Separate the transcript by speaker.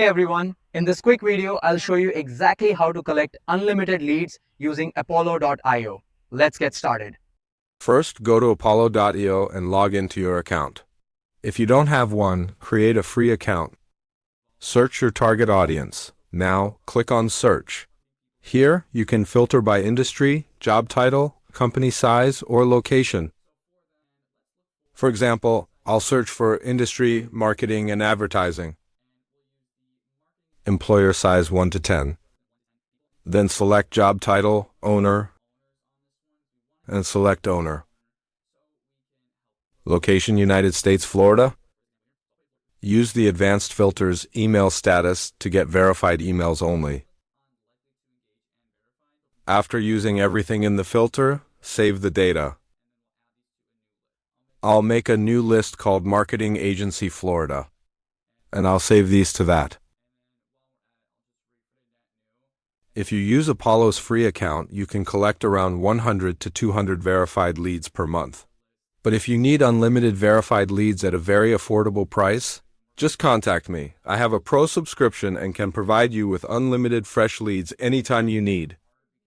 Speaker 1: Hey everyone, in this quick video, I'll show you exactly how to collect unlimited leads using Apollo.io. Let's get started.
Speaker 2: First, go to Apollo.io and log into your account. If you don't have one, create a free account. Search your target audience. Now, click on Search. Here, you can filter by industry, job title, company size, or location. For example, I'll search for industry, marketing, and advertising. Employer size 1 to 10. Then select job title, owner, and select owner. Location United States, Florida. Use the advanced filters email status to get verified emails only. After using everything in the filter, save the data. I'll make a new list called Marketing Agency Florida, and I'll save these to that. If you use Apollo's free account, you can collect around 100 to 200 verified leads per month. But if you need unlimited verified leads at a very affordable price, just contact me. I have a pro subscription and can provide you with unlimited fresh leads anytime you need.